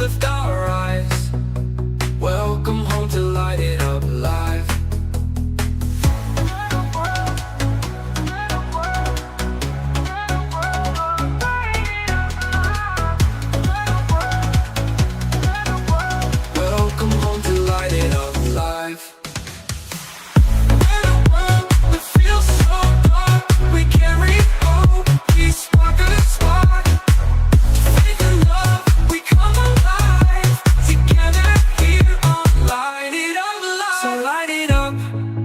lift our eyes. Welcome home to Light It Up Live. Welcome home to Light It Up Live. In a world that feels so dark, we carry hope, we spark a spark. Faith and love, we come alive. Together here on Light It Up Live. So light it up,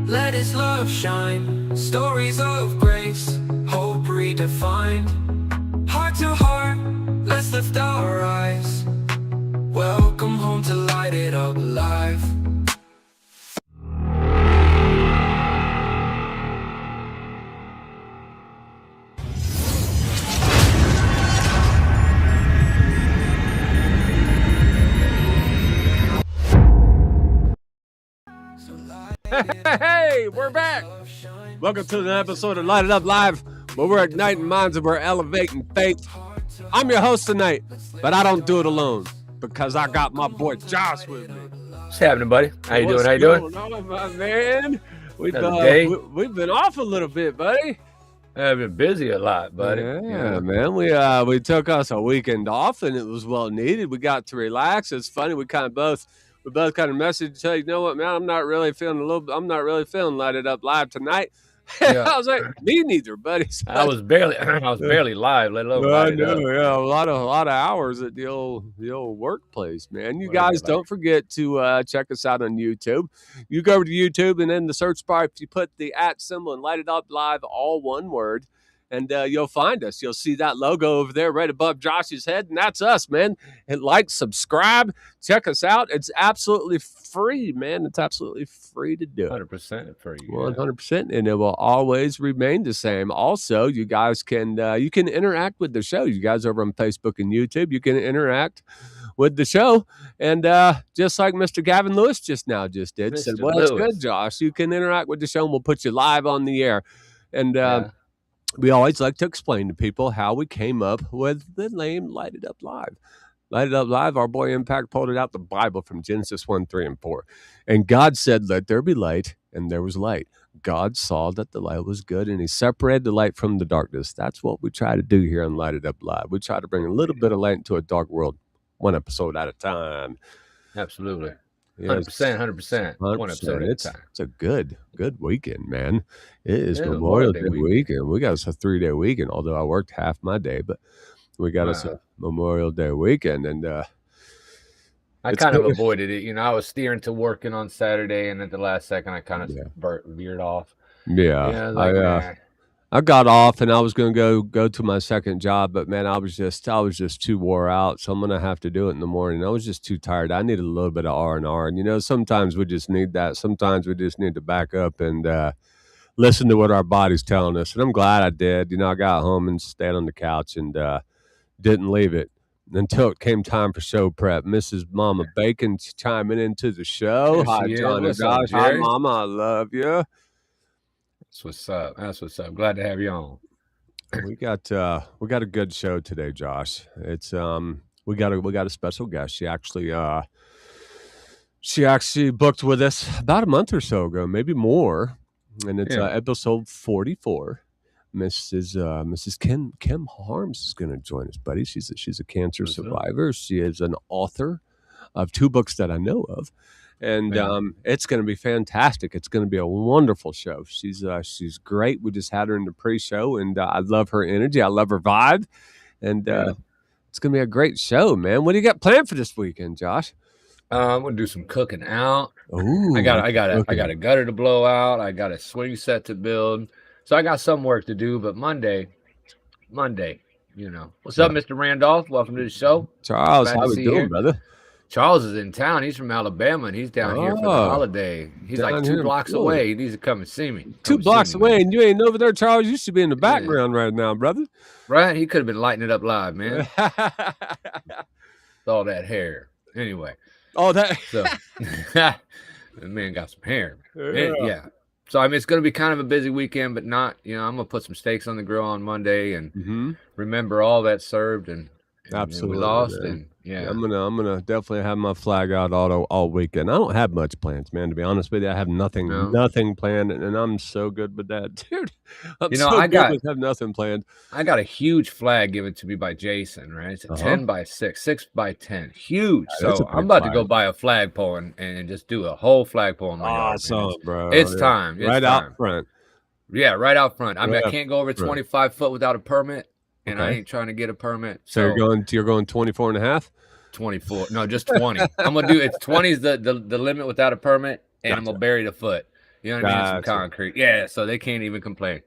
let His love shine. Stories of grace, hope redefined. Heart to heart, let's lift our eyes. Welcome home to Light It Up Live. Hey, we're back. Welcome to an episode of Light It Up Live, where we're igniting minds and we're elevating faith. I'm your host tonight, but I don't do it alone because I got my boy Josh with me. What's happening, buddy? How you doing? How you doing? What's going on, my man? We've been off a little bit, buddy. I've been busy a lot, buddy. Yeah, man. We took us a weekend off, and it was well needed. We got to relax. It's funny. We both kind of messaged each other. You know what, man? I'm not really feeling Light It Up Live tonight. Yeah. I was like, me neither, buddy. So I was barely live, let alone I light it up. know, yeah, a lot of hours at the old workplace, man. You What do you guys mean by don't forget to check us out on YouTube. You go over to YouTube, and in the search bar, if you put the @ symbol and Light It Up Live, all one word, and you'll find us. You'll see that logo over there right above Josh's head, and that's us, man. And like, subscribe, check us out. It's absolutely free, man. It's absolutely free to do. 100% for you. 100%, and it will always remain the same. Also, you guys can interact with the show. You guys over on Facebook and YouTube, you can interact with the show, and just like Mr. Gavin Lewis just did, said, Mr. "Well, it's Lewis. good, Josh. You can interact with the show, and we'll put you live on the air." And Yeah. we always like to explain to people how we came up with the name Light It Up Live. Light It Up Live, our boy Impact pulled it out the Bible from Genesis 1, 3, and 4. And God said, "Let there be light," and there was light. God saw that the light was good, and He separated the light from the darkness. That's what we try to do here on Light It Up Live. We try to bring a little bit of light into a dark world, one episode at a time. Absolutely. Yes. 100%, 100%. One 100%. episode at a time. It's a good weekend, man. It is Yeah, Memorial Day Memorial Day weekend. We got us a 3-day weekend, although I worked half my day, but we got us a Wow. Memorial Day weekend, and I it's kind of good. avoided it. You know, I was steering to working on Saturday, and at the last second, I kind of Yeah. veered off. Yeah, Yeah, like, nah. I got off, and I was going to go to my second job, but man, I was just too wore out, so I'm going to have to do it in the morning. I was just too tired. I needed a little bit of R&R, and you know, sometimes we just need that. Sometimes we just need to back up and listen to what our body's telling us. And I'm glad I did. You know, I got home and stayed on the couch and didn't leave it until it came time for show prep. Mrs. Mama Bacon chiming into the show. There Hi, she is. John and What's up, Josh. Hi, Jerry? Mama. I love you. That's what's up. That's what's up. Glad to have you on. We got a good show today, Josh. It's we got a special guest. She actually booked with us about a month or so ago, maybe more, and it's Yeah. episode 44. Mrs. Kim Harms is going to join us, buddy. She's a cancer What's up? survivor. She is an author of 2 books that I know of, and Yeah. it's going to be fantastic. It's going to be a wonderful show. She's great. We just had her in the pre-show, and I love her energy. I love her vibe, and Yeah. it's going to be a great show, man. What do you got planned for this weekend, Josh? I'm gonna do some cooking out. Ooh, I got a okay. gutter to blow out. I got a swing set to build. So I got some work to do. But Monday, you know. What's up, Mr. Randolph? Welcome to the show. Charles, Glad how to we see you doing, here. brother? Charles is in town. He's from Alabama, and he's down here for the Oh, holiday. He's down like here 2 in blocks Florida. away. He needs to come and see me. 2 blocks away, and you ain't over there, Charles. You should be in the Yeah. background right now, brother. Right? He could have been lighting it up live, man. With all that hair. Anyway, Oh, that. so the man got some hair. Yeah. Yeah. So I mean, it's going to be kind of a busy weekend, but not. You know, I'm gonna put some steaks on the grill on Monday and Mm-hmm. remember all that served and and Absolutely, we lost, man. and Yeah, yeah, I'm gonna definitely have my flag out all weekend. I don't have much plans, man. To be honest with you, I have no. nothing planned, and I'm so good with that, dude. I'm You know, so good with have nothing planned. I got a huge flag given to me by Jason, right? It's a Uh huh. 10 by 6, 6 by 10, huge. That's a So I'm big about to flag. go buy a flagpole and just do a whole flagpole in my yard, man. Awesome, bro. It's Yeah. time. It's Right out time. front. Yeah, right out front. I mean, Right I out can't go over front. 25 foot without a permit, and I Okay. ain't trying to get a permit. So you're going 24 and a half? 24. No, just 20. I'm gonna do it's 20 is the limit without a permit, and I'm Gotcha. gonna bury the foot. You know what I mean? In some Gotcha. concrete. Yeah, so they can't even complain.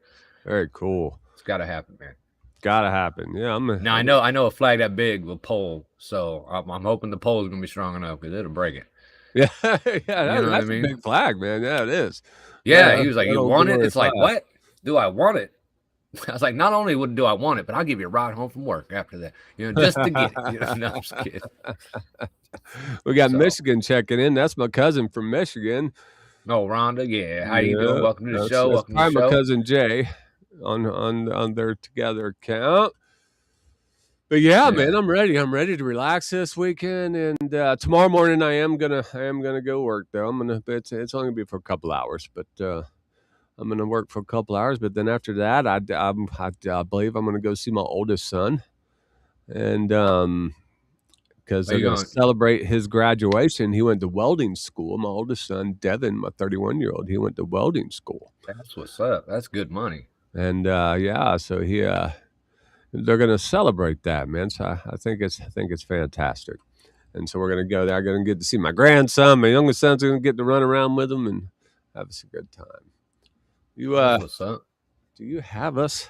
Very cool. It's gotta happen, man. Gotta happen. Yeah, Now I know a flag that big will pole, so I'm hoping the pole is gonna be strong enough because it'll break it. Yeah, yeah, know what I that's mean? a big flag, man. Yeah, it is. Yeah, Yeah, he was like, that "You old want it?" glory It's like, flag. "What? Do I want it?" I was like, "Not only do I want it, but I'll give you a ride home from work after that, you know, just to get it." You know, no, I'm just kidding. We got So- Michigan checking in. That's my cousin from Michigan. No, Rhonda, yeah, how you Yeah, doing? Welcome to the that's- show. that's Welcome to the probably my show. cousin Jay on their together account. But yeah, man, I'm ready. I'm ready to relax this weekend, and tomorrow morning I am gonna go work though. It's only gonna be for a couple hours, but I'm gonna work for a couple hours. But then after that, I believe I'm gonna go see my oldest son, and because Where they're you gonna going? celebrate his graduation. He went to welding school. My oldest son, Devin, my 31-year-old, he went to welding school. That's what's up. That's good money. And yeah, so they're going to celebrate that, man. So I think it's fantastic. And so we're going to go there. I'm going to get to see my grandson. My youngest son's going to get to run around with him and have us a good time. That's what's up. Do you have us?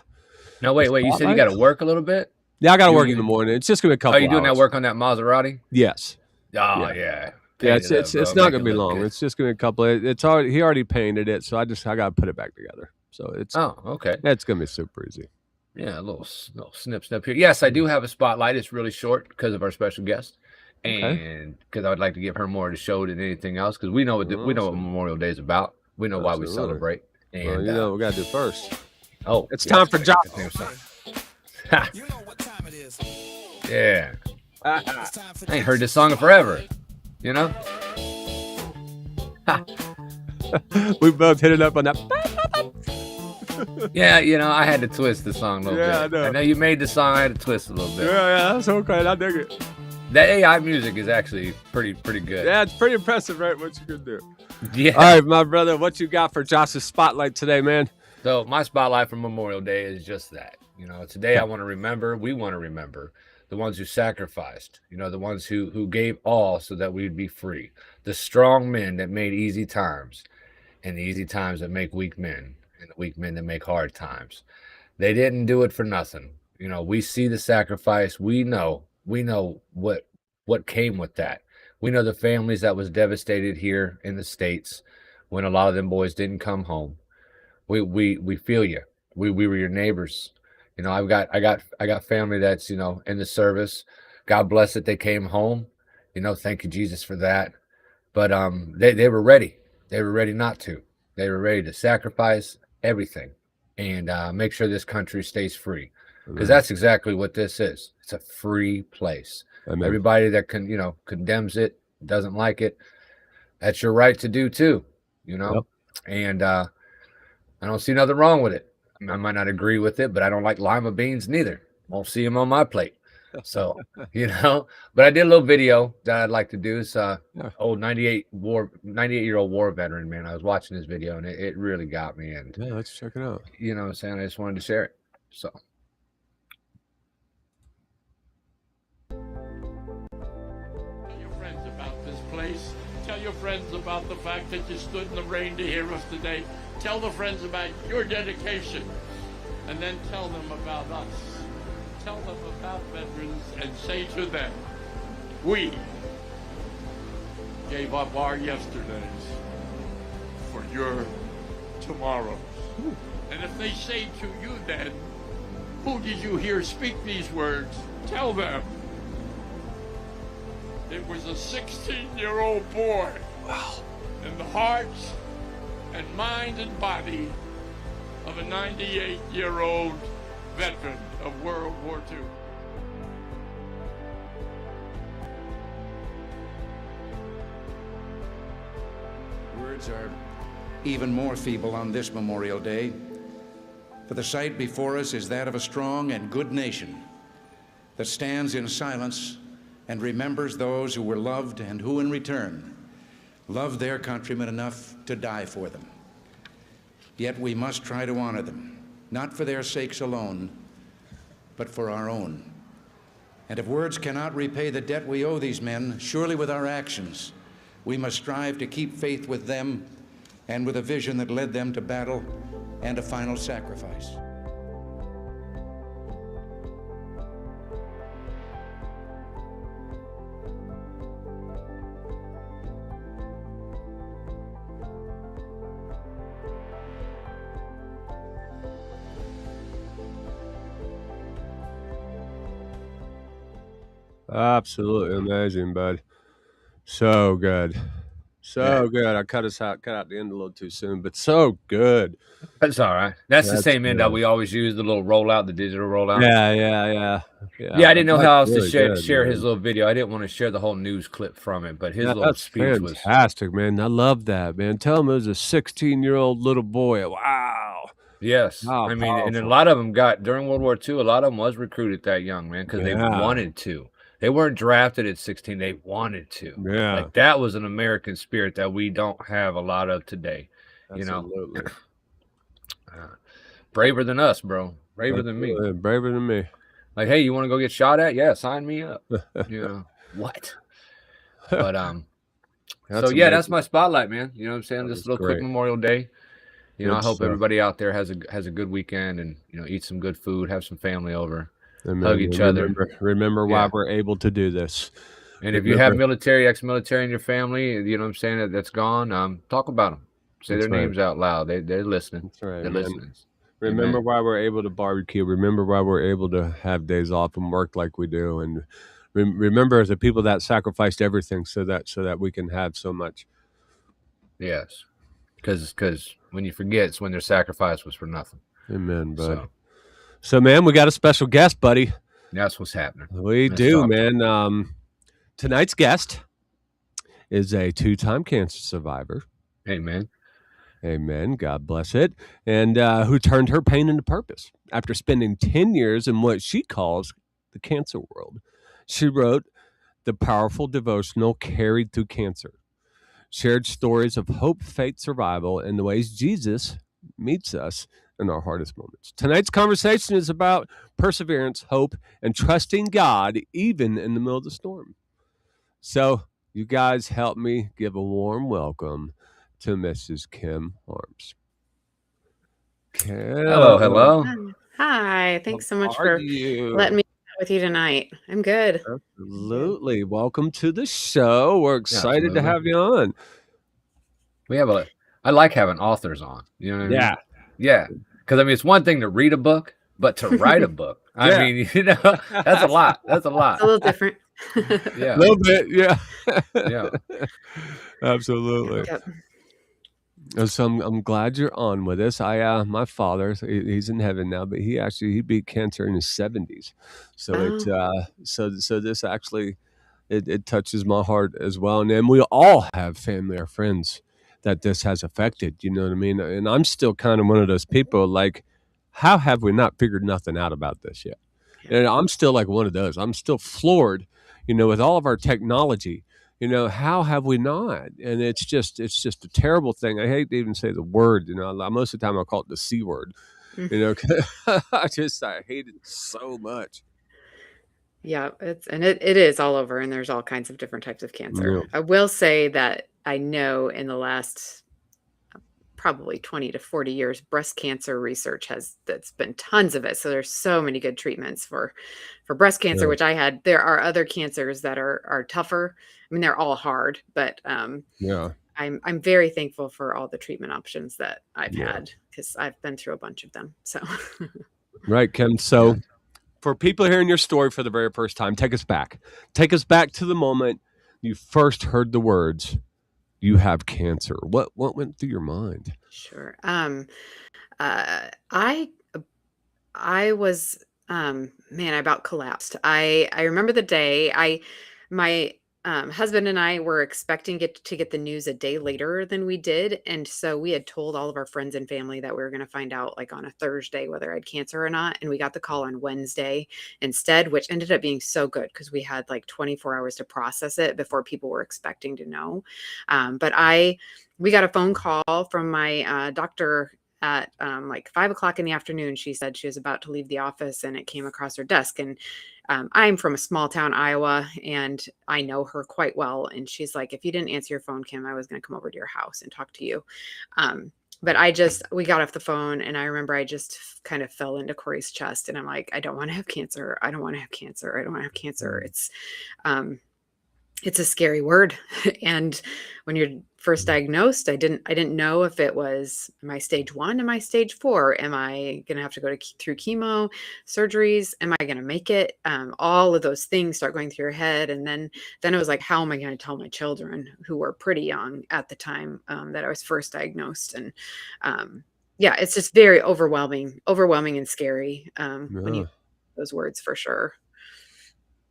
No, wait. You said you got to work a little bit. Yeah, I got to You- work in the morning. It's just going to be a couple. Are you doing hours. that work on that Maserati? Yes. Oh Yeah. yeah. Yeah, Paint it up, it's bro. not Make going to it be look long. good. It's just going to be a couple. He already painted it, so I got to put it back together. So it's okay. it's going to be super easy. Yeah, a little snip here. Yes, I do have a spotlight. It's really short because of our special guest, Okay. and because I would like to give her more to show than anything else. Because we know what Awesome. Memorial Day is about. We know why we Absolutely. celebrate. And Well, you know what we got to do first. it's time for Josh. You know what time it is. Yeah, It's time for I ain't heard this song in forever. You know. We both hit it up on that. Yeah, I had to twist the song a little Yeah, bit. I know. I know you made the song. I had to twist a little bit. Yeah, that's okay. I dig it. That AI music is actually pretty good. Yeah, it's pretty impressive, right? What you can do. Yeah. All right, my brother, what you got for Josh's spotlight today, man? So my spotlight for Memorial Day is just that. Today I want to remember, we want to remember the ones who sacrificed, the ones who gave all so that we'd be free. The strong men that made easy times, and the easy times that make weak men, and the weak men that make hard times. They didn't do it for nothing. We see the sacrifice. We know what came with that. We know the families that was devastated here in the States when a lot of them boys didn't come home. We feel you. We were your neighbors. I got family that's in the service. God bless that they came home. Thank you, Jesus, for that. But they were ready. They were ready not to. They were ready to sacrifice everything and make sure this country stays free. Because that's exactly what this is. It's a free place. Amen. Everybody that condemns it, doesn't like it, that's your right to do too. Yep. And I don't see nothing wrong with it. I might not agree with it, but I don't like lima beans neither. Won't see them on my plate. So, but I did a little video that I'd like to do. It's old 98-year-old war veteran, man. I was watching this video and it really got me. And Yeah, let's check it out. you know what I'm saying? I just wanted to share it. So Tell your friends about this place. Tell your friends about the fact that you stood in the rain to hear us today. Tell the friends about your dedication. And then tell them about us. Tell them about veterans and say to them, we gave up our yesterdays for your tomorrows. And if they say to you then, who did you hear speak these words? Tell them. It was a 16-year-old boy. Wow. In the hearts and mind and body of a 98-year-old veteran of World War II. words are even more feeble on this Memorial Day, for the sight before us is that of a strong and good nation that stands in silence and remembers those who were loved and who, in return, loved their countrymen enough to die for them. Yet we must try to honor them, not for their sakes alone, but for our own. And if words cannot repay the debt we owe these men, surely with our actions, we must strive to keep faith with them and with a vision that led them to battle and a final sacrifice. Absolutely amazing, bud. So good. So good. I cut out the end a little too soon, but so good. That's all right. That's the That's same end that good. we always use, the little rollout, the digital rollout. Yeah. Yeah, I didn't know That's how else to really share good, his man. little video. I didn't want to share the whole news clip from it, but his Yeah, little that's speech was fantastic, man. I love that, man. Tell him it was a 16-year-old little boy. Wow. yes. Wow, I mean, and a powerful. lot of them got during World War II. A lot of them was recruited that young, man, because they Yeah. wanted to. They weren't drafted at 16. They wanted to. Yeah. Like that was an American spirit that we don't have a lot of today. You know, Absolutely. braver than us, bro. Braver than me. Absolutely. Braver than me. Like, hey, you want to go get shot at? Yeah, sign me up. You know what? But That's so yeah, that's amazing. my spotlight, man. You know what I'm saying? That Just was a little quick great. Memorial Day. You know, Good I hope stuff. everybody out there has a good weekend and eat some good food, have some family over, Amen. hug each other. Remember why Yeah. we're able to do this. And if you have Remember, military, ex-military in your family, you know what I'm saying, that's gone, talk about them. Say That's their right. names out loud. They're listening. That's right, They're man. listening. Remember Amen. why we're able to barbecue. Remember why we're able to have days off and work like we do. And remember the people that sacrificed everything so that we can have so much. Yes. Because when you forget, it's when their sacrifice was for nothing. Amen, bud. So So, man, we got a special guest, buddy. that's what's happening. We Let's do, talk to him. man. Tonight's guest is a 2-time cancer survivor. Amen. Amen. God bless it. And who turned her pain into purpose after spending 10 years in what she calls the cancer world. She wrote the powerful devotional Carried Through Cancer, shared stories of hope, faith, survival, and the ways Jesus meets us in our hardest moments. Tonight's conversation is about perseverance, hope, and trusting God even in the middle of the storm. So, you guys help me give a warm welcome to Mrs. Kim Harms. Hello. Hi, thanks so much How for are you? letting me chat with you tonight. I'm good. Absolutely. Welcome to the show. We're excited to Absolutely. have you on. I like having authors on. You know what I Yeah. mean? Yeah. Because I mean, it's one thing to read a book, but to write a book, I Yeah. mean, that's a lot. That's a lot. It's a little different. Yeah. A little bit, yeah. Yeah. Absolutely. Yep. So I'm glad you're on with us. My father, he's in heaven now, but he beat cancer in his 70s. So so this actually it touches my heart as well. And then we all have family or friends that this has affected, you know what I mean? And I'm still kind of one of those people like, how have we not figured nothing out about this yet? And I'm still like one of those. I'm still floored, with all of our technology. How have we not? And it's just a terrible thing. I hate to even say the word, most of the time I call it the C word, 'cause I hate it so much. Yeah, it is all over, and there's all kinds of different types of cancer. Yeah. I will say that I know in the last probably 20 to 40 years, breast cancer research that's been tons of it. So there's so many good treatments for breast cancer, Yeah. which I had. There are other cancers that are tougher. I mean, they're all hard, but Yeah. I'm very thankful for all the treatment options that I've Yeah. had because I've been through a bunch of them. So Right, Kim. So for people hearing your story for the very first time, take us back. Take us back to the moment you first heard the words, "You have cancer." What went through your mind? sure. I was man, I about collapsed. I remember the day my husband and I were expecting to get the news a day later than we did. And so we had told all of our friends and family that we were going to find out like on a Thursday whether I had cancer or not. And we got the call on Wednesday instead, which ended up being so good because we had like 24 hours to process it before people were expecting to know. We got a phone call from my doctor at like 5 o'clock in the afternoon. She said she was about to leave the office and it came across her desk. And I'm from a small town, Iowa, and I know her quite well. And she's like, if you didn't answer your phone, Kim, I was going to come over to your house and talk to you. But we got off the phone and I remember I just kind of fell into Corey's chest and I'm like, I don't want to have cancer. I don't want to have cancer. I don't want to have cancer. It's a scary word. And when you're first diagnosed, I didn't know if it was, am I stage 1? Am I stage 4? Am I going to have to go through chemo, surgeries? Am I going to make it? All of those things start going through your head. And then it was like, how am I going to tell my children who were pretty young at the time that I was first diagnosed? And yeah, it's just very overwhelming and scary when you those words for sure.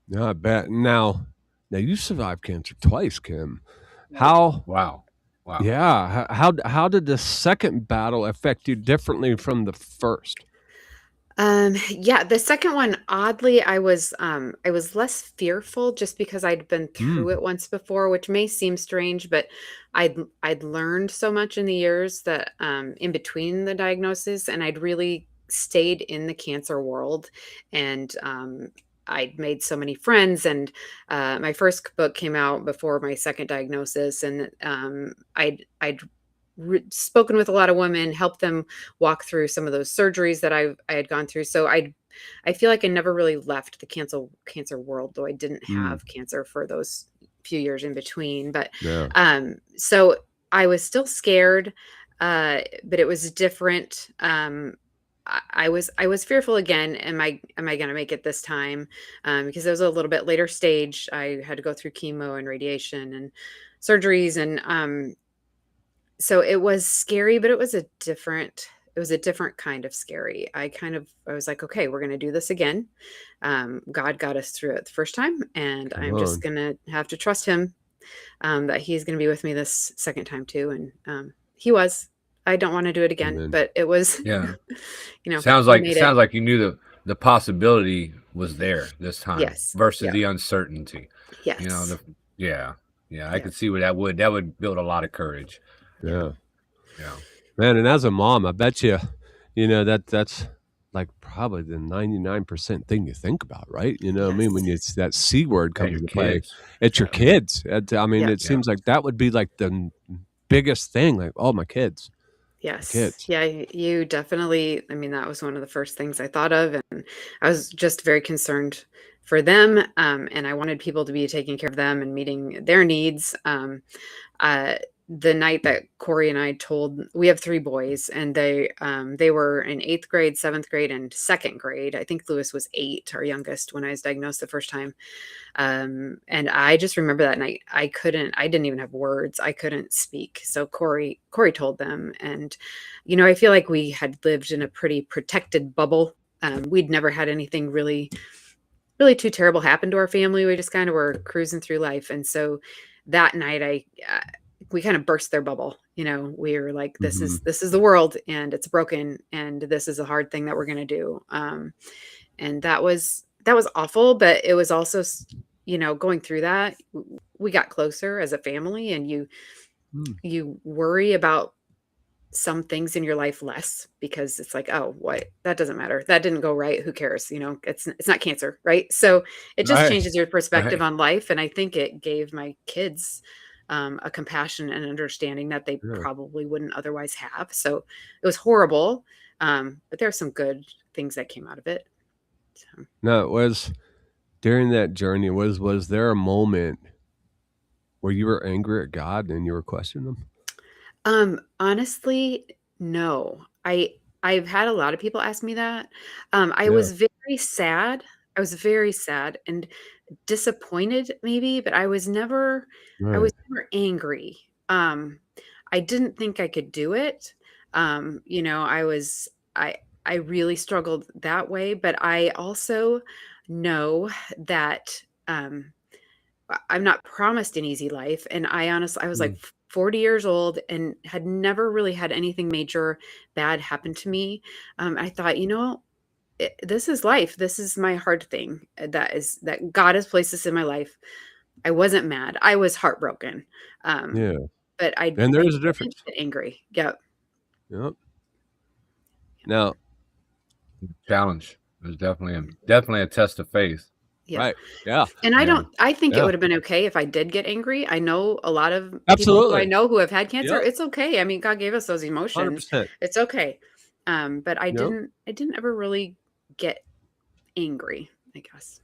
Yeah, I bet. Now you survived cancer twice, Kim. How? Wow. Yeah. How did the second battle affect you differently from the first? Yeah, the second one, oddly, I was less fearful just because I'd been through it once before, which may seem strange, but I'd learned so much in the years that in between the diagnosis, and I'd really stayed in the cancer world, and I'd made so many friends, and my first book came out before my second diagnosis, and I'd spoken with a lot of women, helped them walk through some of those surgeries that I had gone through. So I feel like I never really left the cancer world, though I didn't have cancer for those few years in between. But so I was still scared, but it was different. I was fearful again. Am I going to make it this time? Because it was a little bit later stage. I had to go through chemo and radiation and surgeries, and so it was scary, but it was a different kind of scary. I was like, okay, we're going to do this again. God got us through it the first time, and I'm just going to have to trust him that he's going to be with me this second time too. And he was. I don't want to do it again, Amen. but it was, sounds like you knew the possibility was there this time versus the uncertainty. Yes. I could see where that would build a lot of courage. Yeah. Man, and as a mom, I bet that's like probably the 99% thing you think about, right? I mean, when it's that C word comes into play, it's your kids. It seems like that would be like the biggest thing, like, oh, my kids. Yes. Kids. Yeah, you definitely, that was one of the first things I thought of. And I was just very concerned for them. And I wanted people to be taking care of them and meeting their needs. The night that Corey and I we have 3 boys, and they were in 8th grade, 7th grade, and 2nd grade. I think Lewis was 8, our youngest, when I was diagnosed the first time. And I just remember that night, I didn't even have words. I couldn't speak. So Corey told them. And, I feel like we had lived in a pretty protected bubble. We'd never had anything really, really too terrible happen to our family. We just kind of were cruising through life. And so that night, we kind of burst their bubble. We were like, this is the world, and it's broken, and this is a hard thing that we're going to do. And that was awful, but it was also, going through that, we got closer as a family, and you worry about some things in your life less, because it's like, oh, what, that doesn't matter. That didn't go right. Who cares? It's not cancer. Right. So it just changes your perspective on life. And I think it gave my kids a compassion and understanding that they probably wouldn't otherwise have. So it was horrible. But there are some good things that came out of it. So. No, it was during that journey, was there a moment where you were angry at God and you were questioning him? Honestly, no. I've had a lot of people ask me that. I was very sad. I was very sad and disappointed, maybe, but I was never angry. I didn't think I could do it. I really struggled that way, but I also know that I'm not promised an easy life. And I honestly, I was like Mm. 40 years old and had never really had anything major bad happen to me. I thought, this is life. This is my hard thing. That God has placed this in my life. I wasn't mad. I was heartbroken. Um, Yeah. but And there I is a difference. didn't get angry. Yep. Yep. Now, Challenge. There's definitely a test of faith. Yeah. right. Yeah. And I think it Yeah. would have been okay if I did get angry. I know a lot of people who I Absolutely. know who have had cancer. Yep. It's okay. I mean, God gave us those emotions. 100%. It's okay. But I Yep. didn't ever really get angry, I guess.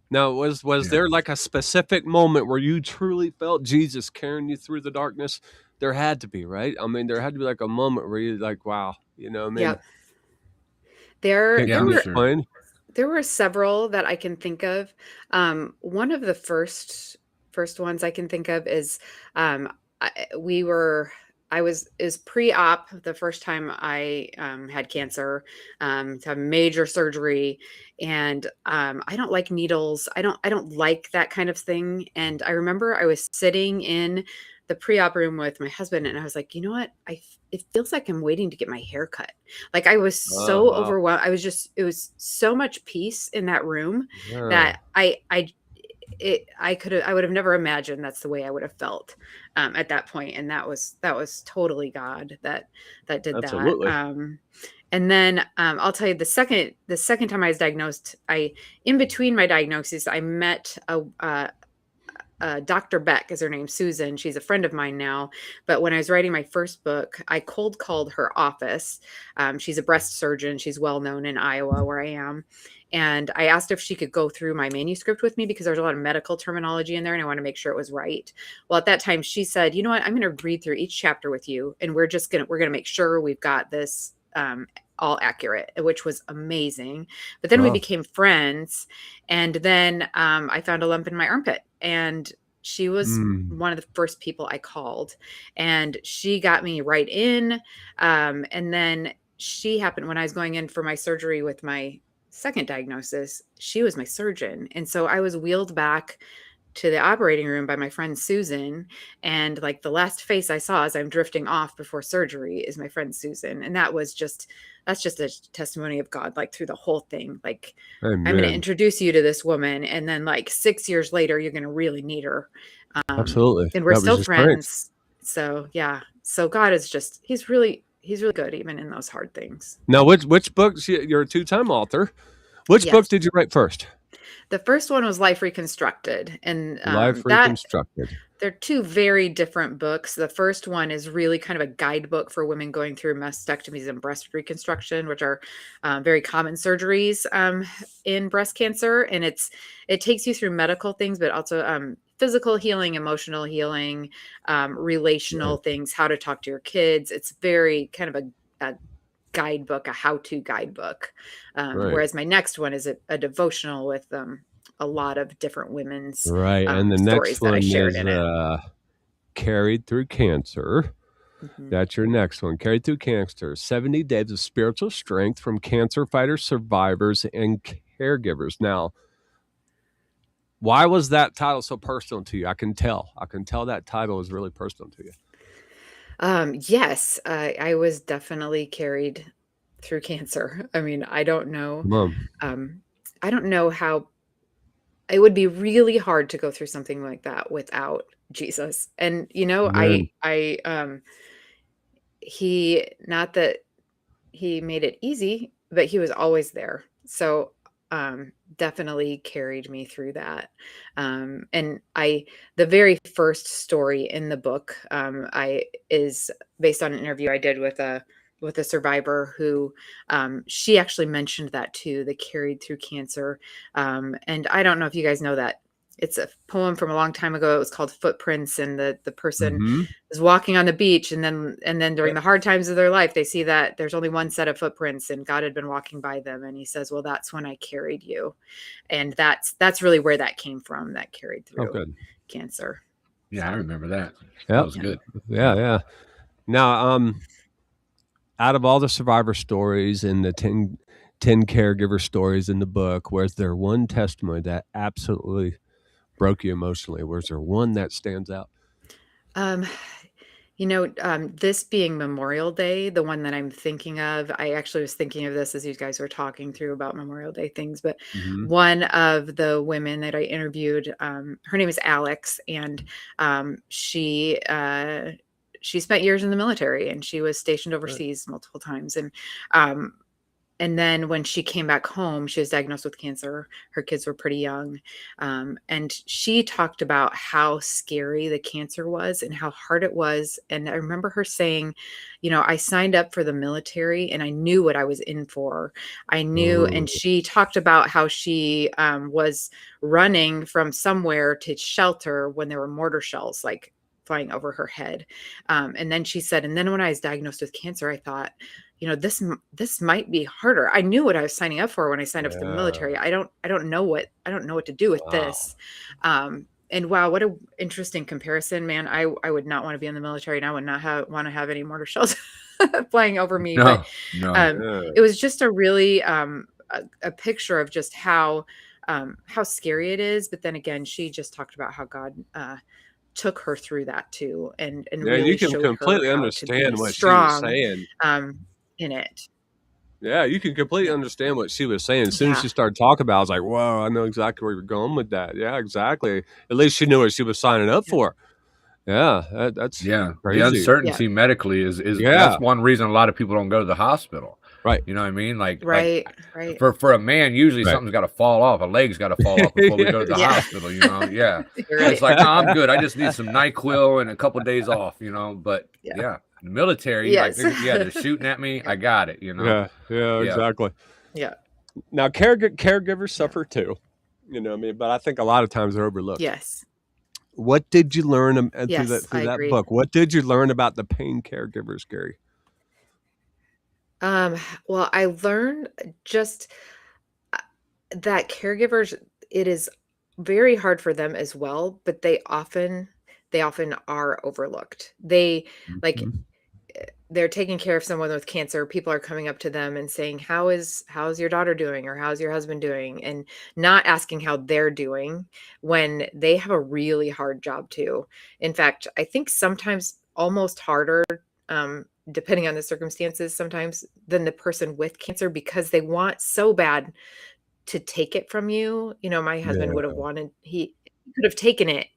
Now, was Yeah. there like a specific moment where you truly felt Jesus carrying you through the darkness? There had to be, right? I mean, there had to be like a moment where you're like, wow, I mean, Yep. can, There Yeah, can were you sure. explain? There were several that I can think of. One of the first ones I can think of is I was is pre-op the first time I had cancer, to have major surgery, and I don't like needles. I don't like that kind of thing. And I remember I was sitting in the pre-op room with my husband, and I was like, you know what? It feels like I'm waiting to get my hair cut. Like I was Oh, so wow. overwhelmed. It was so much peace in that room Yeah. that I would have never imagined that's the way I would have felt at that point. And that was totally God that did that. Absolutely. And then I'll tell you the second time I was diagnosed, in between my diagnoses, I met Dr. Beck is her name, Susan. She's a friend of mine now. But when I was writing my first book, I cold called her office. She's a breast surgeon. She's well known in Iowa, where I am. And I asked if she could go through my manuscript with me because there's a lot of medical terminology in there and I want to make sure it was right. Well, at that time, she said, you know what, I'm going to read through each chapter with you and we're going to make sure we've got this all accurate, which was amazing. But then we Wow. became friends. And then I found a lump in my armpit, and she was Mm. one of the first people I called, and she got me right in. And then she happened when I was going in for my surgery with my second diagnosis. She was my surgeon. And so I was wheeled back to the operating room by my friend Susan. And like the last face I saw as I'm drifting off before surgery is my friend Susan. And that's just a testimony of God, like through the whole thing. Like, I'm going to Amen. introduce you to this woman. And then like 6 years later, you're going to really need her. Absolutely. And we're That was still just great. friends. So yeah. So God is he's really good, even in those hard things. Now, which books? You're a two-time author. Which book Yes. did you write first? The first one was Life Reconstructed. And Life Reconstructed. they're two very different books. The first one is really kind of a guidebook for women going through mastectomies and breast reconstruction, which are very common surgeries in breast cancer. And it takes you through medical things, but also physical healing, emotional healing, relational things, how to talk to your kids. It's very kind of a guidebook, a how-to guidebook. Right. Whereas my next one is a devotional with a lot of different women's Right. And the stories next that I one shared is in it. Carried Through Cancer. Mhm. That's your next one. Carried Through Cancer. 70 Days of Spiritual Strength from Cancer Fighters, Survivors, and Caregivers. Now, why was that title so personal to you? I can tell that title is really personal to you. Yes, I was definitely carried through cancer. I mean, I don't know. Come I don't know how it would be really hard to go through something like that without Jesus. And Amen. not that he made it easy, but he was always there. So definitely carried me through that. And the very first story in the book is based on an interview I did with a survivor who she actually mentioned that too, the Carried Through Cancer. And I don't know if you guys know that. It's a poem from a long time ago. It was called Footprints, and the person Mhm. is walking on the beach, and then during the hard times of their life, they see that there's only one set of footprints, and God had been walking by them, and he says, well, that's when I carried you. And that's really where that came from, that carried Oh, through good. cancer. Yeah, I remember that. Yep. That was good. Yeah. Now, out of all the survivor stories and the 10 caregiver stories in the book, was there one testimony that absolutely broke you emotionally? Was there one that stands out? Um, this being Memorial Day, the one that I'm thinking of, I actually was thinking of this as you guys were talking through about Memorial Day things, but Mhm. one of the women that I interviewed, her name is Alex, and she spent years in the military and she was stationed overseas multiple times. Um, and then when she came back home, she was diagnosed with cancer. Her kids were pretty young. And she talked about how scary the cancer was and how hard it was. And I remember her saying, I signed up for the military and I knew what I was in for. I knew. And Ooh. she talked about how she was running from somewhere to shelter when there were mortar shells like flying over her head. And then she said, and then when I was diagnosed with cancer, I thought, this might be harder. I knew what I was signing up for when I signed up for the Yeah. military. I don't know what to do with Wow. this. And wow, what a interesting comparison, man. I would not want to be in the military and I would not want to have any mortar shells flying over me. No, But no. Yeah. it was just a really a picture of just how scary it is. But then again, she just talked about how God took her through that too, and Yeah, really you can showed her completely how to understand be what she was strong saying. in it. Yeah, you can completely understand what she was saying. As soon as Yeah. she started talking about it, I was like, whoa, I know exactly where you're going with that. Yeah, exactly. At least she knew what she was signing up Yeah. for. Yeah, that's Yeah, the crazy. Yeah. uncertainty medically is Yeah. that's one reason a lot of people don't go to the hospital. Right. You know what I mean? Like Right. for a man, usually Right. something's got to fall off. A leg's got to fall off before we go to the Yeah. hospital. Yeah. You're It's right. like, no, I'm good. I just need some NyQuil and a couple of days off. But Yeah. yeah, the military, Yes. they're shooting at me. I got it. Yeah, Yeah. exactly. Yeah. Now, caregivers suffer too. You know what I mean? But I think a lot of times they're overlooked. Yes. What did you learn through Yes, I that agree. book? What did you learn about the pain caregivers, Gary? Well, I learned just that caregivers, it is very hard for them as well, but they often are overlooked. They like Mhm. they're taking care of someone with cancer. People are coming up to them and saying, how's your daughter doing? Or how's your husband doing? And not asking how they're doing when they have a really hard job too. In fact, I think sometimes almost harder, depending on the circumstances, sometimes than the person with cancer because they want so bad to take it from you. My husband Yeah. would have wanted, he could have taken it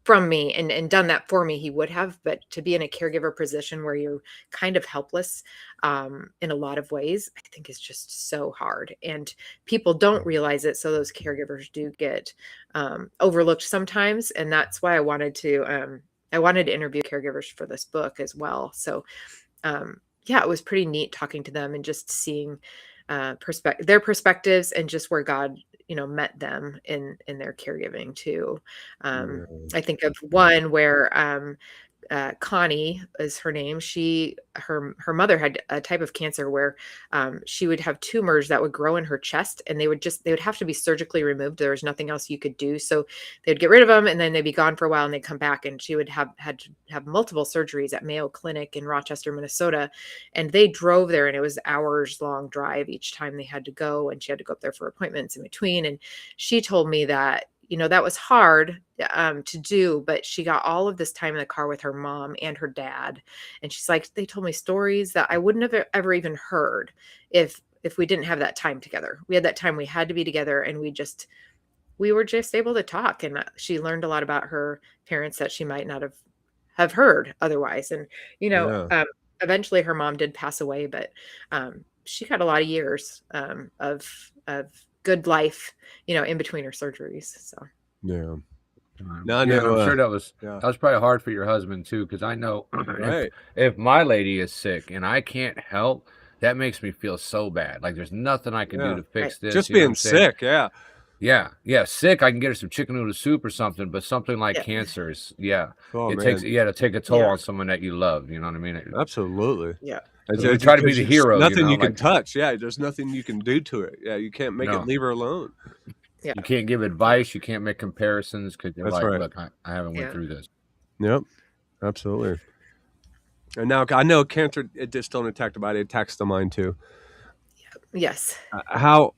from me and done that for me, he would have, but to be in a caregiver position where you're kind of helpless in a lot of ways, I think is just so hard. And people don't realize it. So those caregivers do get overlooked sometimes. And that's why I wanted to interview caregivers for this book as well. So yeah, it was pretty neat talking to them and just seeing their perspectives and just where God met them in their caregiving too. Yeah. I think of one where Connie is her name. Her mother had a type of cancer where she would have tumors that would grow in her chest, and they would have to be surgically removed. There was nothing else you could do, so they'd get rid of them, and then they'd be gone for a while, and they'd come back. And she would had to have multiple surgeries at Mayo Clinic in Rochester, Minnesota, and they drove there, and it was hours long drive each time they had to go, and she had to go up there for appointments in between. And she told me that that was hard to do, but she got all of this time in the car with her mom and her dad. And she's like, they told me stories that I wouldn't have ever even heard if we didn't have that time together. We had that time, we had to be together, and we were just able to talk. And she learned a lot about her parents that she might not have heard otherwise. And, Yeah. eventually her mom did pass away, but she got a lot of years of good life, in between her surgeries. So Yeah. No, No, I and know. I'm sure that was Yeah. probably hard for your husband too, because I know Right. if my lady is sick and I can't help, that makes me feel so bad. Like there's nothing I can Yeah. do to fix Right. this. Just you know what being I'm saying? sick. Yeah. Yeah, sick. I can get her some chicken noodle soup or something, but something like Yeah. cancer is, Oh, it man. takes, to take a toll Yeah. on someone that you love. You know what I mean? Absolutely. Yeah. And We try to be because the there's hero, nothing you can like touch. Yeah, there's nothing you can do to it. Yeah, you can't make No. it leave her alone. Yeah. you can't give advice, you can't make comparisons because you're That's like, right. look, I haven't went Yeah. through this. Yep, absolutely. And now I know cancer, it just don't attack the body; it attacks the mind too. Yes. How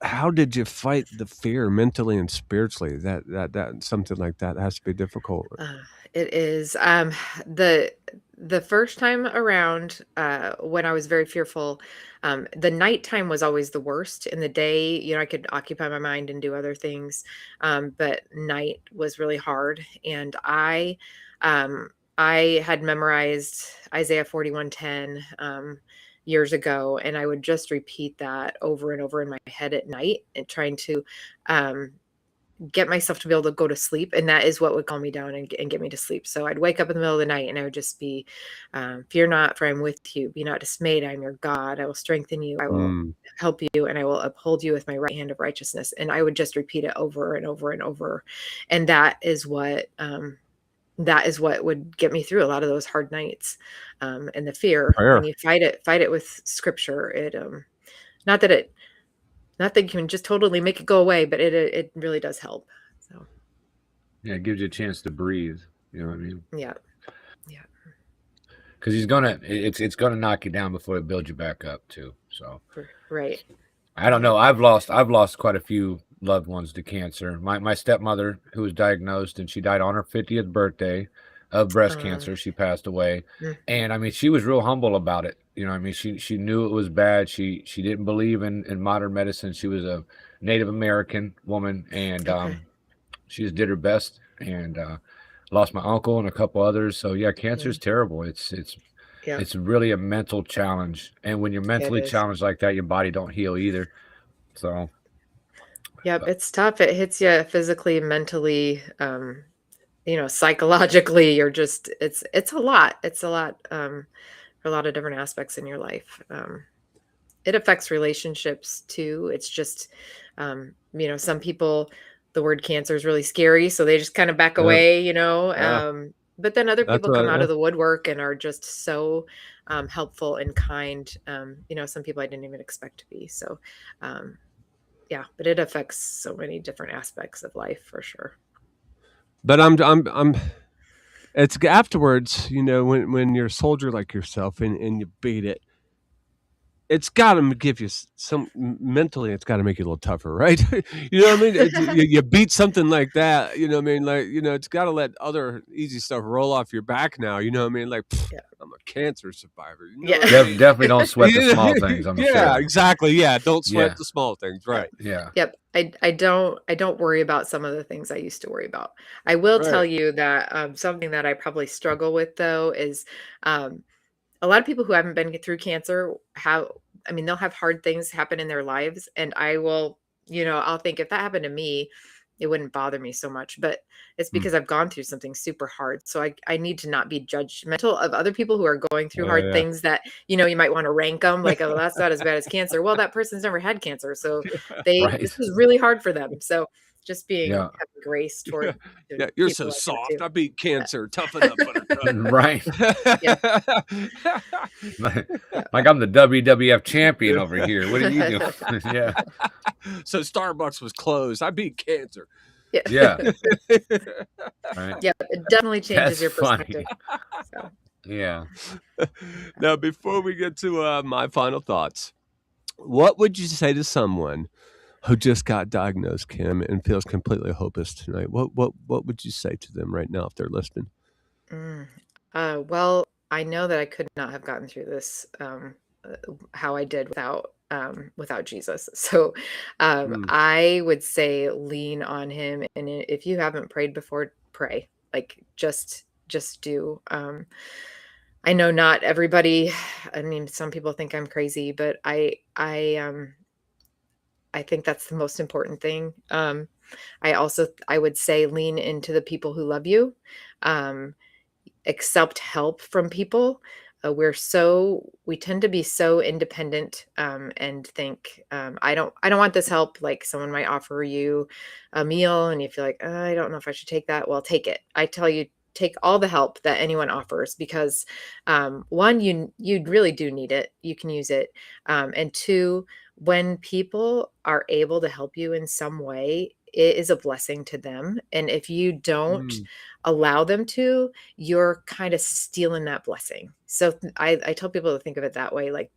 how did you fight the fear mentally and spiritually? That something like that has to be difficult. Uh, it is. The first time around, when I was very fearful, the nighttime was always the worst. In the day, I could occupy my mind and do other things, but night was really hard. And I had memorized Isaiah 41:10 years ago, and I would just repeat that over and over in my head at night, and trying to um, get myself to be able to go to sleep, and that is what would calm me down and get me to sleep. So I'd wake up in the middle of the night and I would just be, fear not, for I'm with you. Be not dismayed. I'm your God. I will strengthen you. I will Mm. help you, and I will uphold you with my right hand of righteousness. And I would just repeat it over and over and over. And that is what would get me through a lot of those hard nights. And the fear, Prayer. when you fight it with scripture, not that it, not that you can just totally make it go away, but it really does help. So Yeah, it gives you a chance to breathe. You know what I mean? yeah. Because it's gonna knock you down before it builds you back up too. So Right. I don't know. I've lost quite a few loved ones to cancer. My stepmother, who was diagnosed, and she died on her 50th birthday of breast cancer. She passed away, Mm. and I mean, she was real humble about it. You know, I mean, she knew it was bad. She didn't believe in modern medicine. She was a Native American woman, and Okay. she just did her best, and lost my uncle and a couple others. So yeah, cancer is terrible. Yeah. It's really a mental challenge, and when you're mentally is. challenged like that, your body don't heal either. So Yep, it's tough. It hits you physically, mentally, psychologically. You're just it's a lot. It's a lot for a lot of different aspects in your life. It affects relationships too. It's just some people, the word cancer is really scary, so they just kind of back Yeah. away, Yeah. but then other That's people what come out yeah. of the woodwork and are just so helpful and kind. Some people I didn't even expect to be. So yeah, but it affects so many different aspects of life for sure. But I'm it's afterwards, when you're a soldier like yourself and you beat it, it's got to give you some mentally. It's got to make you a little tougher, right? You know what I mean? You beat something like that. You know what I mean? Like it's got to let other easy stuff roll off your back now. You know what I mean? Like Yeah. I'm a cancer survivor. You know Yeah. what I mean? definitely don't sweat the small things. I'm Yeah, sure. exactly. Yeah, don't sweat Yeah. the small things. Right. Yeah. Yep. I don't worry about some of the things I used to worry about. I will tell Right. you that something that I probably struggle with though is um, a lot of people who haven't been through cancer they'll have hard things happen in their lives, and I'll think if that happened to me, it wouldn't bother me so much, but it's Mm. because I've gone through something super hard. So I need to not be judgmental of other people who are going through hard Yeah. things that, you might want to rank them like, oh, that's not as bad as cancer. Well, that person's never had cancer. So Right. this is really hard for them. So just Yeah. having grace toward Yeah, you're people so like that soft. too. I beat cancer. Toughen up, buttercup. Right. Like I'm the WWF champion over here. What are you doing? Yeah. So Starbucks was closed. I beat cancer. Yeah. Yeah. Right. Yeah, it definitely changes That's your funny. perspective. So. Yeah. Now, before we get to my final thoughts, what would you say to someone who just got diagnosed, Kim, and feels completely hopeless tonight? What would you say to them right now if they're listening? Well, I know that I could not have gotten through this how I did without Jesus. So Mm. I would say lean on him, and if you haven't prayed before, pray. Like just do. I know not everybody. I mean, some people think I'm crazy, but I think that's the most important thing. I would say lean into the people who love you. Um, accept help from people. We tend to be so independent and think I don't want this help. Like someone might offer you a meal and you feel like, I don't know if I should take that. Well, take it. I tell you, take all the help that anyone offers, because one, you really do need it. You can use it. And two, when people are able to help you in some way, it is a blessing to them. And if you don't Mm. allow them to, you're kind of stealing that blessing. So I tell people to think of it that way. Like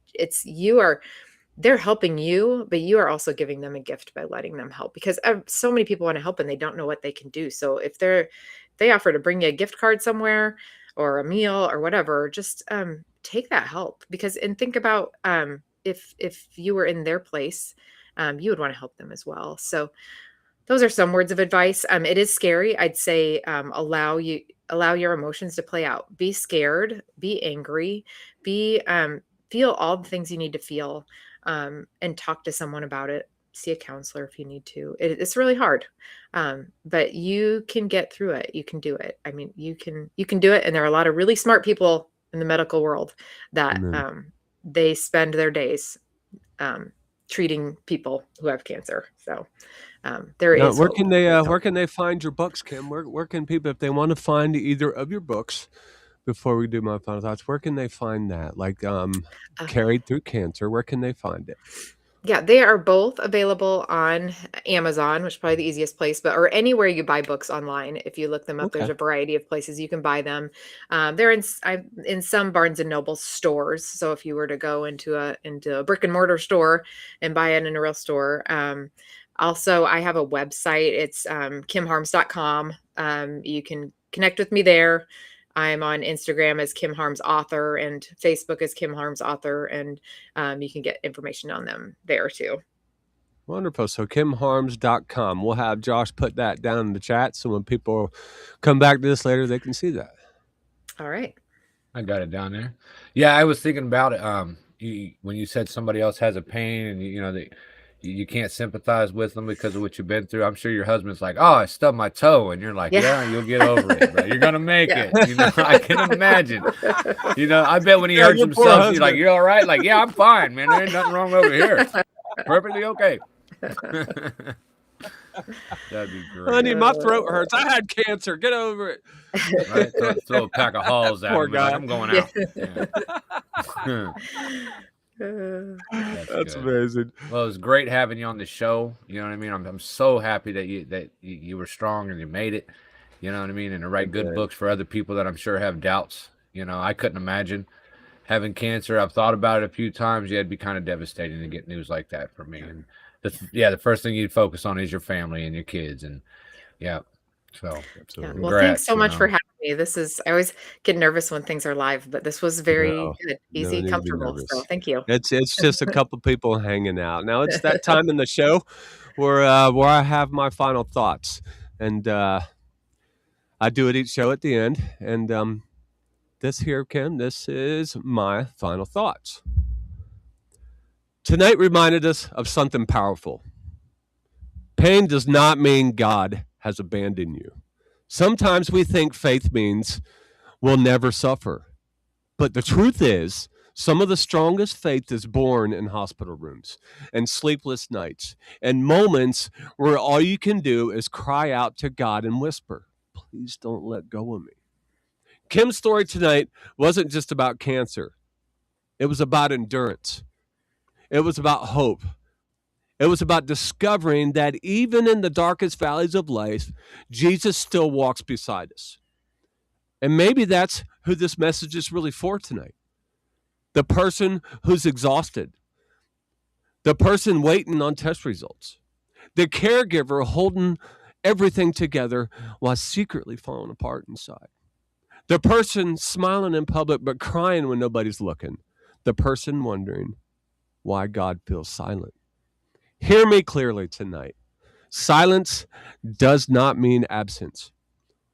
they're helping you, but you are also giving them a gift by letting them help, because so many people want to help and they don't know what they can do. So if they offer to bring you a gift card somewhere or a meal or whatever, just take that help, because and think about if you were in their place, you would want to help them as well. So those are some words of advice. It is scary. I'd say allow your emotions to play out. Be scared, be angry, be feel all the things you need to feel, and talk to someone about it. See a counselor if you need to. It's really hard, but you can get through it. You can do it. I mean, you can do it. And there are a lot of really smart people in the medical world that they spend their days treating people who have cancer. So there Now, is where hope. can they There's hope. where can they find your books, Kim? Where can people, if they want to find either of your books, before we do my final thoughts, where can they find that? Like Carried Through Cancer, where can they find it? Yeah, they are both available on Amazon, which is probably the easiest place, but or anywhere you buy books online. If you look them up, there's Okay. a variety of places you can buy them. They're in some Barnes and Noble stores. So if you were to go into a brick and mortar store and buy it in a real store, also I have a website. It's kimharms.com. You can connect with me there. I'm on Instagram as Kim Harms Author and Facebook as Kim Harms Author, and you can get information on them there too. Wonderful. So kimharms.com. We'll have Josh put that down in the chat, so when people come back to this later, they can see that. All right. I got it down there. Yeah, I was thinking about it. When you said somebody else has a pain and you can't sympathize with them because of what you've been through. I'm sure your husband's like, "Oh, I stubbed my toe," and you're like, "Yeah, you'll get over it. Right? You're gonna make it." I can imagine. I bet when he hurts your poor himself, he's like, husband. "You're all right." Like, "Yeah, I'm fine, man. There ain't nothing wrong over here. Perfectly okay." That'd be great. Honey, my throat hurts. I had cancer. Get over it. Right? Throw a pack of halls at Poor him. Be like, guy. I'm going out. Yeah. That's good. amazing. Well, it was great having you on the show. You know what I mean? I'm so happy that you were strong and you made it. You know what I mean? And to write good books for other people that I'm sure have doubts. I couldn't imagine having cancer. I've thought about it a few times. Yeah, it'd be kind of devastating to get news like that for me. And the first thing you'd focus on is your family and your kids. And so Yeah. Well, thanks so much for having me. I always get nervous when things are live, but this was very good, easy, need to be comfortable. nervous. So thank you. It's just a couple people hanging out. Now it's that time in the show where I have my final thoughts, and I do it each show at the end. And this here, Kim, this is my final thoughts. Tonight reminded us of something powerful. Pain does not mean God has abandoned you. Sometimes we think faith means we'll never suffer. But the truth is, some of the strongest faith is born in hospital rooms and sleepless nights and moments where all you can do is cry out to God and whisper, "Please don't let go of me." Kim's story tonight wasn't just about cancer. It was about endurance. It was about hope. It was about discovering that even in the darkest valleys of life, Jesus still walks beside us. And maybe that's who this message is really for tonight. The person who's exhausted. The person waiting on test results. The caregiver holding everything together while secretly falling apart inside. The person smiling in public but crying when nobody's looking. The person wondering why God feels silent. Hear me clearly tonight. Silence does not mean absence.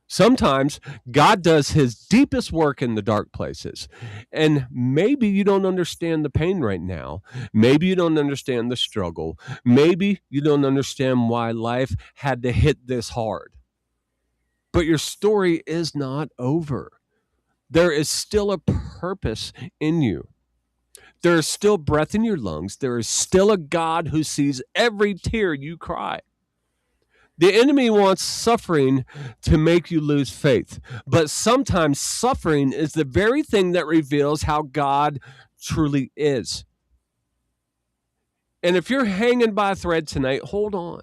Sometimes God does his deepest work in the dark places. And maybe you don't understand the pain right now. Maybe you don't understand the struggle. Maybe you don't understand why life had to hit this hard. But your story is not over. There is still a purpose in you. There is still breath in your lungs. There is still a God who sees every tear you cry. The enemy wants suffering to make you lose faith, but sometimes suffering is the very thing that reveals how God truly is. And if you're hanging by a thread tonight, hold on.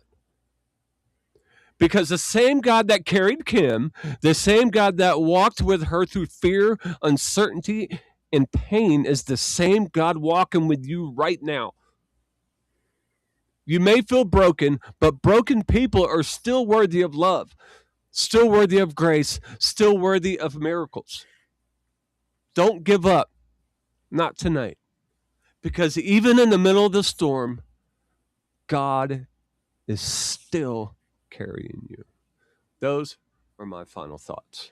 Because the same God that carried Kim, the same God that walked with her through fear, uncertainty, and pain is the same God walking with you right now. You may feel broken, but broken people are still worthy of love, still worthy of grace, still worthy of miracles. Don't give up. Not tonight. Because even in the middle of the storm, God is still carrying you. Those are my final thoughts.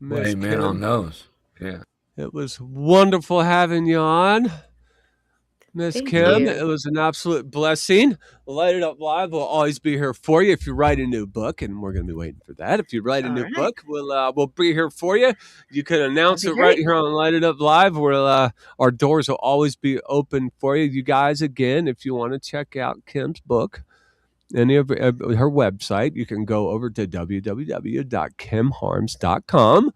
Well, Miss amen on Kim, those. Yeah. it was wonderful having you on. Miss Thank Kim, you. it was an absolute blessing. Light It Up Live will always be here for you if you write a new book, and we're going to be waiting for that. If you write a All new right. book, we'll be here for you. You can announce That'd it be right great. here on Light It Up Live. Our doors will always be open for you. You guys, again, if you want to check out Kim's book, any of her website, you can go over to www.kimharms.com.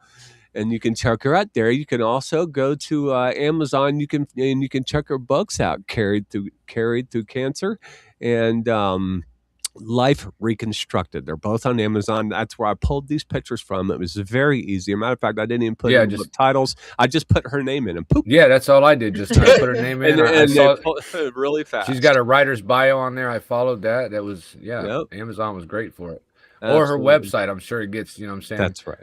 And you can check her out there. You can also go to Amazon. You can check her books out, Carried Through Cancer, and Life Reconstructed. They're both on Amazon. That's where I pulled these pictures from. It was very easy. As a matter of fact, I didn't even put in the titles. I just put her name in and poof. Yeah, that's all I did. Just put her name in. I And saw they pulled it really fast. she's got a writer's bio on there. I followed that. That was Yep. Amazon was great for it. Or her Absolutely. website. I'm sure it gets, you know what I'm saying? That's right.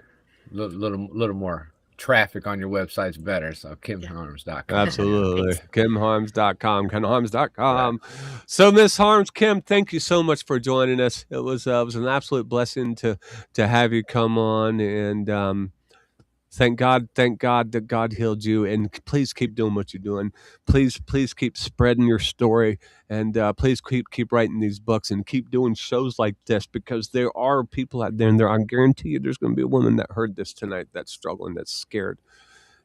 Little more traffic on your website's better. So KimHarms.com. Absolutely. KimHarms.com. KimHarms.com. So, Miss Harms, Kim, thank you so much for joining us. It was an absolute blessing to have you come on, and thank God that God healed you. And please keep doing what you're doing. Please keep spreading your story, and please keep writing these books and keep doing shows like this, because there are people out there, and I guarantee you there's going to be a woman that heard this tonight that's struggling, that's scared.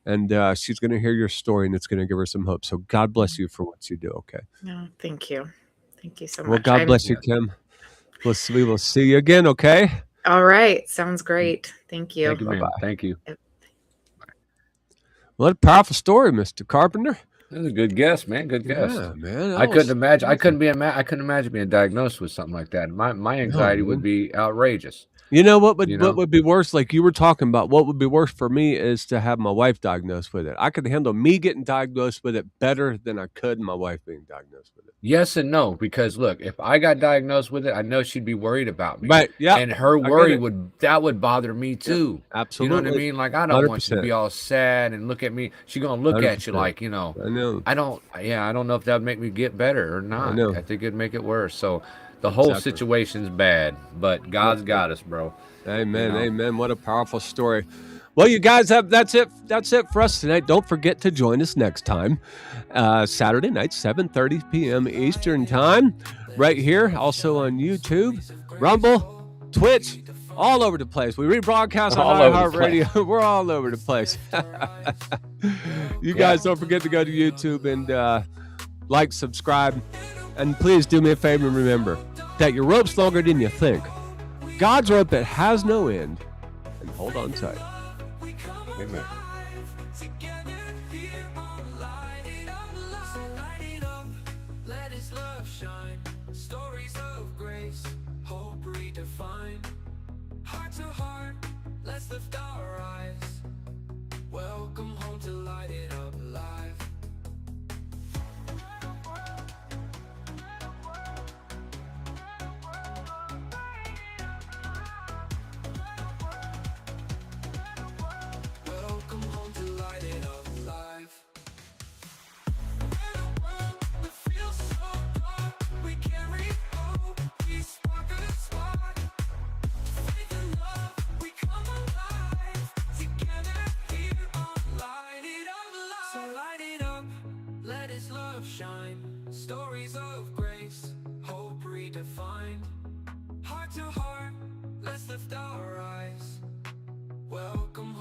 And she's going to hear your story, and it's going to give her some hope. So God bless you for what you do, okay? No, thank you. Thank you so much. Well, God bless you, Kim. We will see you again, okay? All right. Sounds great. Thank you. Thank you, man. Bye-bye. Thank you. What a powerful story, Mr. Carpenter. That was a good guess, man. Good guess. Yeah, man. I couldn't imagine. I couldn't imagine being diagnosed with something like that. My anxiety would be outrageous. You know what would You know? what would be worse? Like you were talking about, what would be worse for me is to have my wife diagnosed with it. I could handle me getting diagnosed with it better than I could my wife being diagnosed with it. Yes and no, because look, if I got diagnosed with it, I know she'd be worried about me. Right. Yeah. And her get worry it. would bother me too. Absolutely. You know what I mean? Like I don't want you to 100%. be all sad and look at me. She's gonna look at you 100%. like, you know. I know. I don't know if that would make me get better or not. know. I think it'd make it worse. So the whole Exactly. situation's bad, but God's got us, bro. Amen. You know? Amen. What a powerful story. Well, you guys that's it for us tonight. Don't forget to join us next time, Saturday night, 7:30 p.m. Eastern time, right here. Also on YouTube, Rumble, Twitch, all over the place. We rebroadcast All on over the iHeartRadio. We're all over the place. You guys don't forget to go to YouTube and like, subscribe, and please do me a favor and remember that your rope's longer than you think. God's rope that has no end, and hold on tight. Amen. Together here on Light It Up, so light it up, let His love shine. Stories of grace, hope redefined. Heart to heart, let's lift our eyes. Welcome home to Light It Up Live. Welcome home to Light It Up Live. In a world that feels so dark, we carry hope, we spark a spark. Faith and love, we come alive. Together here on Light It Up Live. So light it up, let His love shine. Stories of grace, hope redefined. Heart to heart, let's lift our eyes. Welcome home.